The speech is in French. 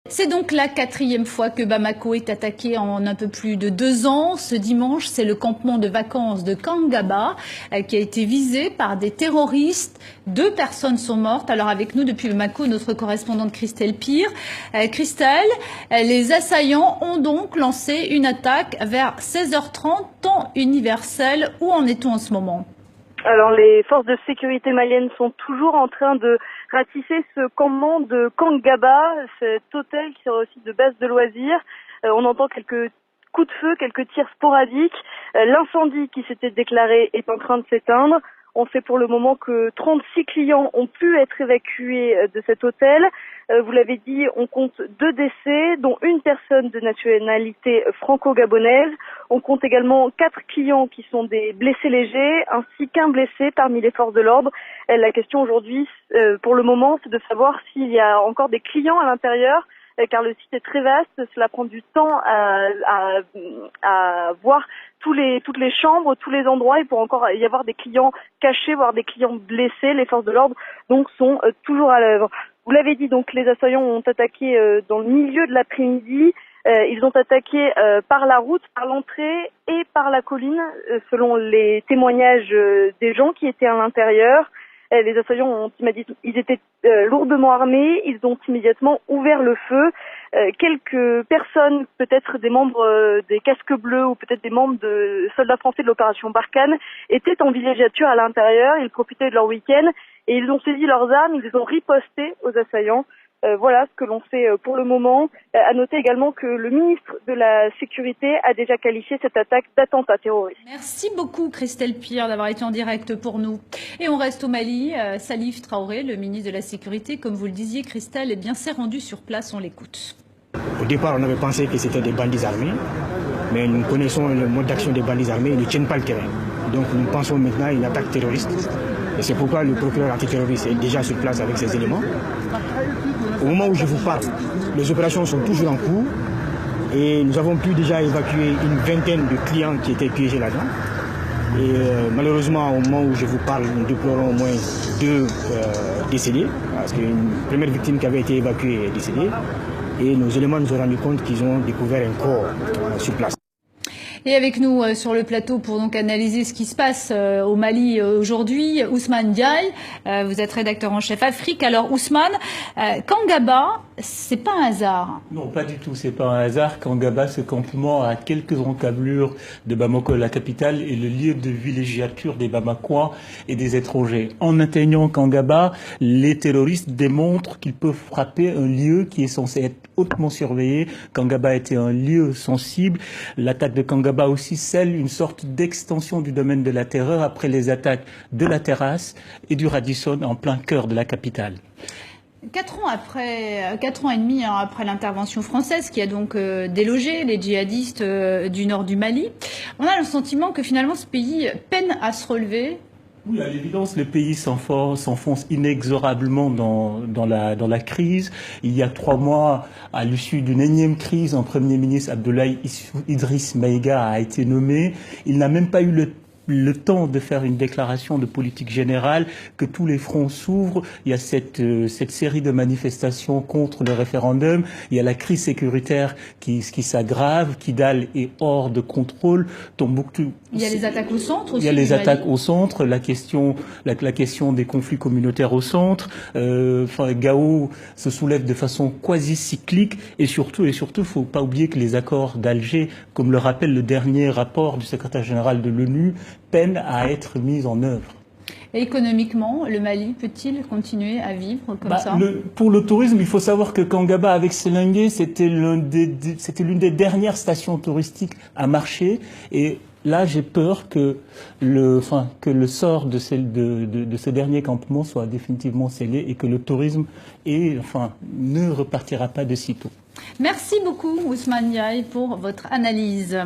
C'est donc la 4e fois que Bamako est attaqué en un peu plus de 2 ans. Ce dimanche, c'est le campement de vacances de Kangaba qui a été visé par des terroristes. 2 personnes sont mortes. Alors avec nous depuis Bamako, notre correspondante Christelle Pire. Christelle, les assaillants ont donc lancé une attaque vers 16h30, temps universel. Où en est-on en ce moment ? Alors les forces de sécurité maliennes sont toujours en train de ratisser ce campement de Kangaba, cet hôtel qui sert aussi de base de loisirs. On entend quelques coups de feu, quelques tirs sporadiques. L'incendie qui s'était déclaré est en train de s'éteindre. On sait pour le moment que 36 clients ont pu être évacués de cet hôtel. Vous l'avez dit, on compte 2 décès, dont une personne de nationalité franco-gabonaise. On compte également 4 clients qui sont des blessés légers, ainsi qu'un blessé parmi les forces de l'ordre. La question aujourd'hui, pour le moment, c'est de savoir s'il y a encore des clients à l'intérieur, car le site est très vaste. Cela prend du temps à voir toutes les chambres, tous les endroits. Il peut encore y avoir des clients cachés, voire des clients blessés. Les forces de l'ordre donc sont toujours à l'œuvre. Vous l'avez dit, donc les assaillants ont attaqué dans le milieu de l'après-midi. Ils ont attaqué par la route, par l'entrée et par la colline, selon les témoignages des gens qui étaient à l'intérieur. Les assaillants ils étaient lourdement armés, ils ont immédiatement ouvert le feu. Quelques personnes, peut-être des membres des casques bleus ou peut-être des membres de soldats français de l'opération Barkhane, étaient en villégiature à l'intérieur. Ils profitaient de leur week-end et ils ont saisi leurs armes, ils les ont ripostées aux assaillants. Voilà ce que l'on sait pour le moment. À noter également que le ministre de la Sécurité a déjà qualifié cette attaque d'attentat terroriste. Merci beaucoup Christelle Pire d'avoir été en direct pour nous. Et on reste au Mali. Salif Traoré, le ministre de la Sécurité, comme vous le disiez Christelle, eh bien s'est rendu sur place, on l'écoute. Au départ, on avait pensé que c'était des bandits armés, mais nous connaissons le mode d'action des bandits armés, ils ne tiennent pas le terrain. Donc nous pensons maintenant à une attaque terroriste. Et c'est pourquoi le procureur antiterroriste est déjà sur place avec ses éléments. Au moment où je vous parle, les opérations sont toujours en cours et nous avons pu déjà évacuer une vingtaine de clients qui étaient piégés là-dedans. Et malheureusement, au moment où je vous parle, nous déplorons au moins 2 décédés, parce qu'une première victime qui avait été évacuée est décédée. Et nos éléments nous ont rendu compte qu'ils ont découvert un corps sur place. Et avec nous sur le plateau pour donc analyser ce qui se passe au Mali aujourd'hui, Ousmane Diaye, vous êtes rédacteur en chef Afrique. Alors Ousmane, Kangaba, c'est pas un hasard. Non, pas du tout, c'est pas un hasard. Kangaba, ce campement à quelques encablures de Bamako, la capitale, est le lieu de villégiature des Bamakois et des étrangers. En atteignant Kangaba, les terroristes démontrent qu'ils peuvent frapper un lieu qui est censé être hautement surveillé. Kangaba était un lieu sensible. L'attaque de Kangaba aussi scelle une sorte d'extension du domaine de la terreur après les attaques de la Terrasse et du Radisson en plein cœur de la capitale. 4 ans et demi après l'intervention française qui a donc délogé les djihadistes du nord du Mali, on a le sentiment que finalement ce pays peine à se relever. Oui, à l'évidence, le pays s'enfonce inexorablement dans la crise. Il y a 3 mois, à l'issue d'une énième crise, un Premier ministre, Abdoulaye Idriss Maïga, a été nommé. Il n'a même pas eu le temps de faire une déclaration de politique générale, que tous les fronts s'ouvrent. Il y a cette série de manifestations contre le référendum. Il y a la crise sécuritaire qui s'aggrave. Kidal est hors de contrôle. Tombouctou. Il y a les attaques au centre aussi. Il y a les attaques au centre, la question des conflits communautaires au centre. Gao se soulève de façon quasi cyclique et surtout, faut pas oublier que les accords d'Alger, comme le rappelle le dernier rapport du secrétaire général de l'ONU, peinent à être mis en œuvre. Et économiquement, le Mali peut-il continuer à vivre comme ça ? Pour le tourisme, il faut savoir que Kangaba avec Selingué, c'était l'une des dernières stations touristiques à marcher. Et là, j'ai peur que le sort de ce dernier campement soit définitivement scellé et que le tourisme ne repartira pas de sitôt. Merci beaucoup Ousmane Diaye pour votre analyse.